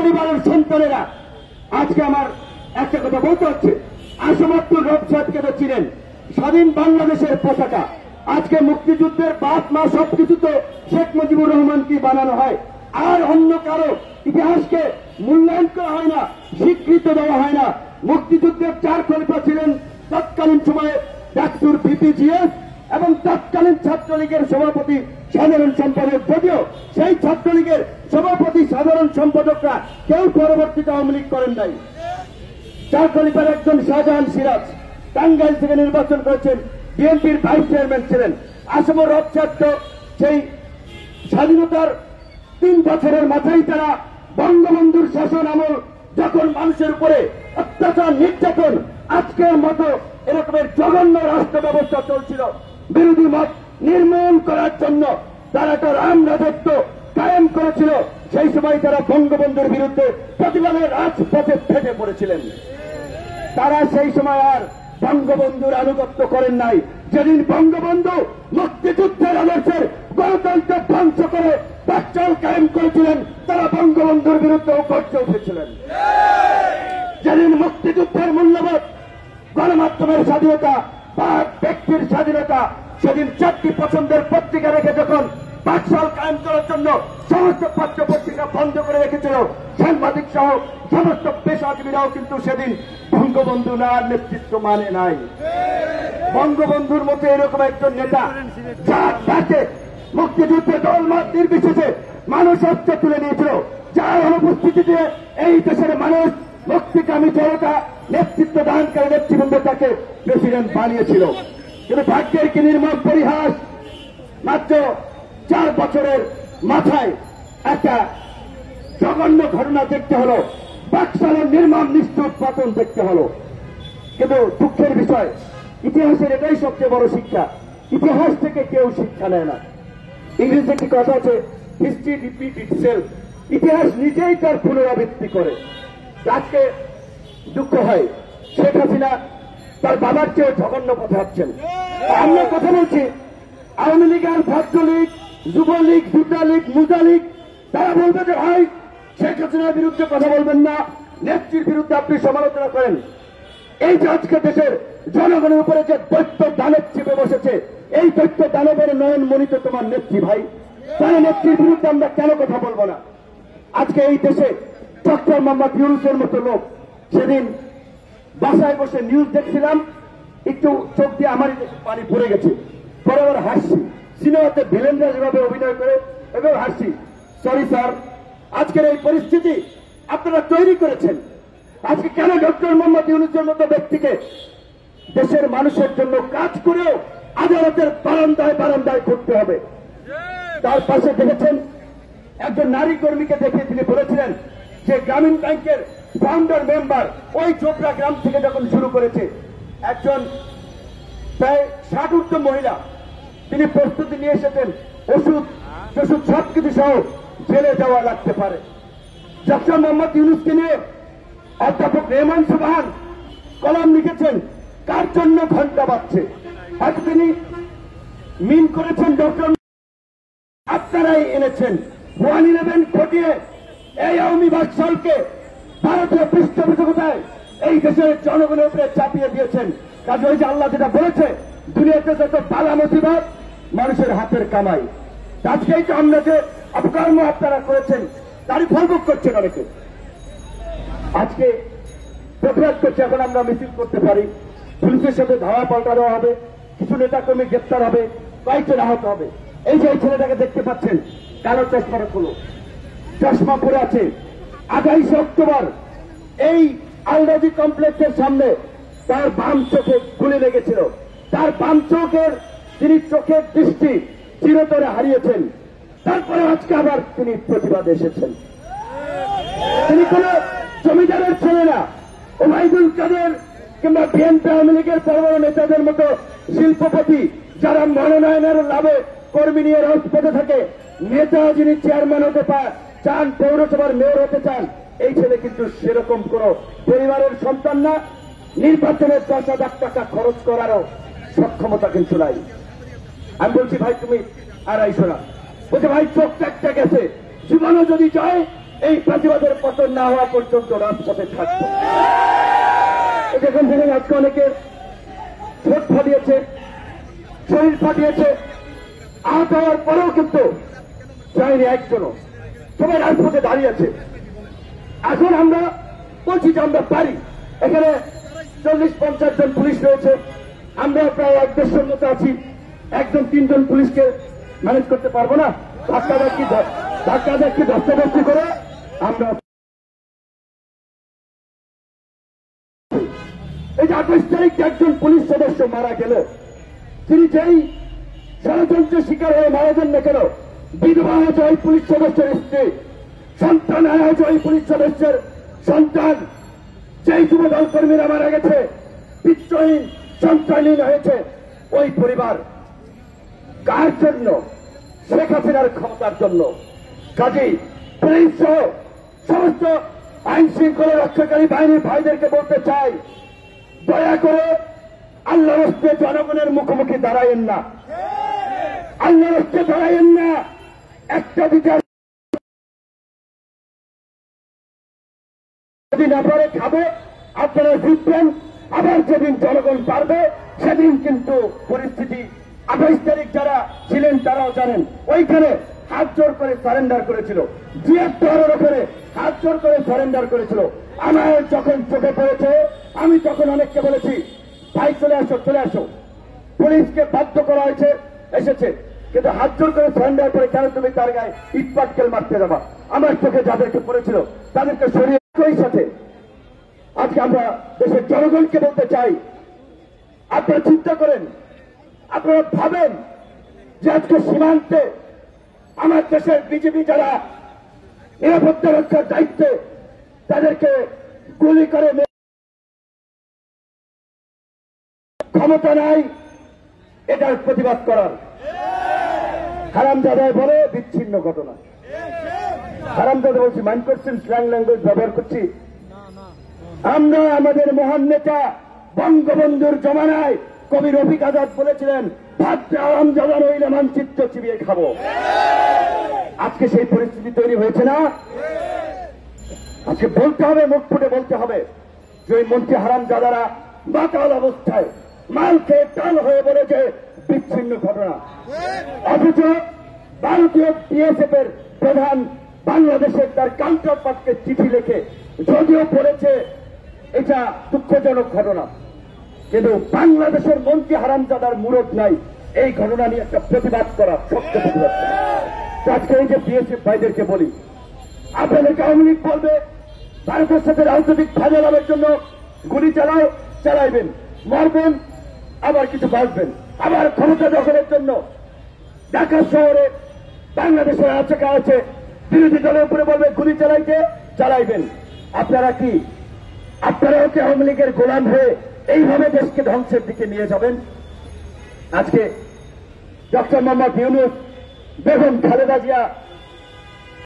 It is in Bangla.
পরিবারের সন্তানেরা আজকে আমার একটা কথা বলতে হচ্ছে, আসম আব্দুল রব সাহেবকে তো ছিলেন স্বাধীন বাংলাদেশের পতাকা। আজকে মুক্তিযুদ্ধের বাপ মা সবকিছু তো শেখ মুজিবুর রহমানকে বানানো হয়, আর অন্য কারো ইতিহাসকে মূল্যায়ন করা হয় না, স্বীকৃতি দেওয়া হয় না। মুক্তিযুদ্ধের 4 খলিফা ছিলেন তৎকালীন সময়ে ডাক্তার বিপিজিএস এবং তৎকালীন ছাত্রলীগের সভাপতি সাধারণ সম্পাদক, যদিও সেই ছাত্রলীগের সভাপতি সাধারণ সম্পাদকরা কেউ পরবর্তীতে আওয়ামী লীগ করেন নাই। 4 খলিফার একজন শাহজাহান সিরাজ টাঙ্গাইল থেকে নির্বাচন করেছেন, বিএনপির ভাইস চেয়ারম্যান ছিলেন। আসম রব সাহেব সেই স্বাধীনতার 3 বছরের মাথায় তারা বঙ্গবন্ধুর শাসন আমল যখন মানুষের উপরে অত্যাচার নির্যাতন আজকের মতো এরকমের জঘন্য রাষ্ট্র ব্যবস্থা চলছিল, বিরোধী মত নির্মূল করার জন্য তারা একটা রাম রাজত্ব কায়েম করেছিল। সেই সময় তারা বঙ্গবন্ধুর বিরুদ্ধে প্রতিবাদের রাজপথে ফেটে পড়েছিলেন। তারা সেই সময় আর বঙ্গবন্ধুর আনুগত্য করেন নাই। যেদিন বঙ্গবন্ধু মুক্তিযুদ্ধের আদর্শের গণতন্ত্র ধ্বংস করে বাকচাল কায়েম করেছিলেন, তারা বঙ্গবন্ধুর বিরুদ্ধে গর্জে উঠেছিলেন। যেদিন মুক্তিযুদ্ধের মূল্যবোধ, গণমাধ্যমের স্বাধীনতা বা ব্যক্তির স্বাধীনতা, সেদিন 4টি পছন্দের পত্রিকা রেখে যখন বাকশাল কায়েম করার জন্য সমস্ত পত্র পত্রিকা বন্ধ করে রেখেছিল, সাংবাদিক সহ সমস্ত পেশাজীবীরাও কিন্তু সেদিন বঙ্গবন্ধু নেওয়ার নেতৃত্ব মানে নাই। বঙ্গবন্ধুর মতো এরকম একজন নেতা যার ডাকে মুক্তিযুদ্ধে দলমত নির্বিশেষে মানুষ অস্ত্র তুলে নিয়েছিল, যার অনুপস্থিতিতে এই দেশের মানুষ মুক্তিকামী জনতা নেতৃত্ব দানকারী নেতৃবৃন্দ তাকে প্রেসিডেন্ট বানিয়েছিল। কিন্তু ভাগ্যের কি নির্মম পরিহাস, মাত্র 4 বছরের মাথায় একটা জঘন্য ঘটনা দেখতে হলো, বাকশালের নির্মম নিষ্ঠুর পতন দেখতে হলো। কিন্তু দুঃখের বিষয়, ইতিহাসের এটাই সবচেয়ে বড় শিক্ষা, ইতিহাস থেকে কেউ শিক্ষা নেয় না। ইংরেজি একটি কথা আছে, হিস্ট্রি রিপিট ইটসেলফ, ইতিহাস নিজেই তার পুনরাবৃত্তি করে। আজকে দুঃখ হয়, শেখ হাসিনা তার বাবার চেয়ে জঘন্য পথে হাঁটছেন। আমরা কথা বলছি, আওয়ামী লীগ আর ছাত্রলীগ, যুবলীগ, যুবলীগ, মুজালীগ, তারা বলবে যে ভাই শেখ হাসিনার বিরুদ্ধে কথা বলবেন না, নেত্রীর বিরুদ্ধে আপনি সমালোচনা করেন। এই যে আজকে দেশের জনগণের উপরে যে দৈত্য দানব চেপে বসেছে, এই দৈত্য দানবের নয়ন মনিত তোমার নেত্রী ভাই, তার নেত্রীর বিরুদ্ধে আমরা কেন কথা বলবো না? আজকে এই দেশে ডক্টর মোহাম্মদ ইউনূসের মতো লোক, সেদিন বাসায় বসে নিউজ দেখছিলাম, একটু চোখ দিয়ে আমার পানি পড়ে গেছে, পরে আবার হাসছি। সিনেমাতে ভিলেনরা যেভাবে অভিনয় করে এভাবে হাসছি। সরি স্যার, আজকের এই পরিস্থিতি আপনারা তৈরি করেছেন। আজকে কেন ডক্টর মোহাম্মদ ইউনূসের মতো ব্যক্তিকে দেশের মানুষের জন্য কাজ করেও আদালতের বারান্দায় বারান্দায় ঘুরতে হবে? তার পাশে দেখেছেন একজন নারী কর্মীকে দেখে তিনি বলেছিলেন যে গ্রামীণ ব্যাংকের ফাউন্ডার মেম্বার ওই চোপড়া গ্রাম থেকে যখন শুরু করেছে, একজন প্রায় 60 ঊর্ধ্ব মহিলা, তিনি প্রস্তুতি নিয়ে এসেছেন ওষুধ টষুধ সবকিছু সহ জেলে যাওয়া লাগতে পারে। ডক্টর মোহাম্মদ ইউনূসকে নিয়ে অধ্যাপক রেহমান সুবহান কলাম লিখেছেন, কার জন্য ঘন্টা বাজছে। আজ তিনি মিন করেছেন ডক্টর আপনারাই এনেছেন 111 ঘটিয়ে এই আওয়ামী বাকশালকে ভারতীয় পৃষ্ঠপোষকতায় এই দেশের জনগণের উপরে চাপিয়ে দিয়েছেন। কাজে ওই যে আল্লাহ যেটা বলেছে, দুনিয়াতে যত বালা মুসিবত মানুষের হাতের কামাই। আজকে এই যে আমরা যে অপকর্ম আপনারা করেছেন তারই ফল ভোগ করছেন অনেকে। আজকে প্রতিবাদ করছে, এখন আমরা মিছিল করতে পারি, পুলিশের সাথে ধাওয়া পাল্টা দেওয়া হবে, কিছু নেতাকর্মী গ্রেপ্তার হবে, কয়েকজন আহত হবে। এই যে এই ছেলেটাকে দেখতে পাচ্ছেন, কালো চশমাটা খোলো, চশমা পরে আছে। 28 অক্টোবর এই আলরাজি কমপ্লেক্সের সামনে তার বাম চোখে গুলি লেগেছিল। তার বাম চোখের তিনি চোখের দৃষ্টি চিরতরে হারিয়েছেন। তারপরে আজকে আবার তিনি প্রতিবাদে এসেছেন। তিনি কোন জমিদারের ছেলে না, ওবায়দুল কাদের কিংবা বিএনপি আওয়ামী লীগের বড় বড় নেতাদের মতো শিল্পপতি যারা মনোনয়নের লাভে কর্মী নিয়ে রাজপথে থাকে, নেতা যিনি চেয়ারম্যান হতে চান, পৌরসভার মেয়র হতে চান, এই ছেলে কিন্তু সেরকম কোন পরিবারের সন্তান না। নির্বাচনের 10,000 টাকা খরচ করারও সক্ষমতা কিন্তু নাই। আমি বলছি ভাই তুমি আর আইসো না, বলছে ভাই চোখ একটা গেছে, জীবনও যদি যায় এই প্রতিবাদের পতন না হওয়া পর্যন্ত রাজপথে থাকবো। যেখান থেকে আজকে অনেকে ঠোঁট ফাটিয়েছে, শরীর ফাটিয়েছে, আহত হওয়ার পরেও কিন্তু যায়নি একজনও, সবাই রাজপথে দাঁড়িয়েছে। এখন আমরা বলছি যে আমরা পারি। এখানে 40-50 জন পুলিশ রয়েছে, আমরা প্রায় 1-150 মতো আছি। একজন 3 জন পুলিশকে ম্যানেজ করতে পারবো না। ধাক্কাধাক্কি ধস্তাধস্তি করে আমরা এই যে 28 তারিখ একজন পুলিশ সদস্য মারা গেল, তিনি যেই ষড়যন্ত্রের শিকার হয়ে মারা যান না কেন, বিধবা হয়েছে ওই পুলিশ সদস্যের স্ত্রী, সন্তান হয়েছে ওই পুলিশ সদস্যের সন্তান। যেই যুবদল কর্মীরা মারা গেছে, পিতৃহীন সন্তানহীন হয়েছে ওই পরিবার। কার জন্য? শেখ হাসিনার ক্ষমতার জন্য। কাজেই পুলিশ সহ সমস্ত আইন শৃঙ্খলা রক্ষাকারী বাহিনীর ভাইদেরকে বলতে চাই, দয়া করে আল্লাহর হস্তে জনগণের মুখোমুখি দাঁড়ায়েন না, আল্লাহর হস্তে দাঁড়ায়েন না। একটা বিচার যদি না পারে খাবে, আপনারা জিতবেন। আবার যেদিন জনগণ পারবে সেদিন কিন্তু পরিস্থিতি 28 তারিখ যারা ছিলেন তারাও জানেন, ওইখানে হাত জোর করে সারেন্ডার করেছিল, ৭২ ওখানে হাত জোর করে সারেন্ডার করেছিল। আমার যখন চোখে পড়েছে আমি তখন অনেককে বলেছি, ভাই চলে আসো চলে আসো। পুলিশকে বাধ্য করা হয়েছে, এসেছে, কিন্তু হাত জোর করে সারেন্ডার করে কেন তুমি তার গায়ে ইট পাটকেল মারতে যাবা? আমার চোখে যাদেরকে পড়েছিল তাদেরকে সরিয়ে ওই সাথে আজকে আমরা দেশের জনগণকে বলতে চাই, আপনারা চিন্তা করেন, আপনারা ভাবেন যে আজকে সীমান্তে আমার দেশের বিজেপি যারা নিরাপত্তা রক্ষার দায়িত্বে, তাদেরকে গুলি করে ক্ষমতা নাই এটার প্রতিবাদ করার। হারামজাদায় বলে বিচ্ছিন্ন ঘটনা। হারামজাদা বলছি, মাইন্ড করছেন, স্ল্যাং ল্যাঙ্গুয়েজ ব্যবহার করছি। আমরা আমাদের মহান নেতা বঙ্গবন্ধুর জমানায় কবি রফিক আজাদ বলেছিলেন, ভাবতে হারামজাদা নইলে মানচিত্র চিবিয়ে খাবো। আজকে সেই পরিস্থিতি তৈরি হয়েছে না? আজকে বলতে হবে, মুখ ফুটে বলতে হবে যে ওই মন্ত্রী হারামজাদারা মাতাল অবস্থায় মাল খেয়ে টাল হয়ে বলেছে বিচ্ছিন্ন ঘটনা। অথচ ভারতীয় বিএসএফ এর প্রধান বাংলাদেশের তার কাউন্টারপার্টকে চিঠি লিখে যদিও বলেছে এটা দুঃখজনক ঘটনা, কিন্তু বাংলাদেশের মন্ত্রী হারামজাদার মুরত নাই এই ঘটনা নিয়ে একটা প্রতিবাদ করা, শক্ত প্রতিবাদ করা। আজকে এই যে বিএসএফ ভাইদেরকে বলি, আপনাদেরকে আওয়ামী লীগ বলবে ভারতের সাথে রাজনৈতিক ফায়দা লাভের জন্য গুলি চালাইবেন, মারবেন, আবার কিছু বাঁচবেন, আবার ক্ষমতা দখলের জন্য ঢাকা শহরে বাংলাদেশের আছে আছে বিরোধী দলের উপরে বলবে গুলি চালাইবেন। আপনারা কি আপনারাও কি আওয়ামী লীগের গোলাম হয়ে এইভাবে দেশকে ধ্বংসের দিকে নিয়ে যাবেন? আজকে ডক্টর মোহাম্মদ ইউনূস, বেগম খালেদা জিয়া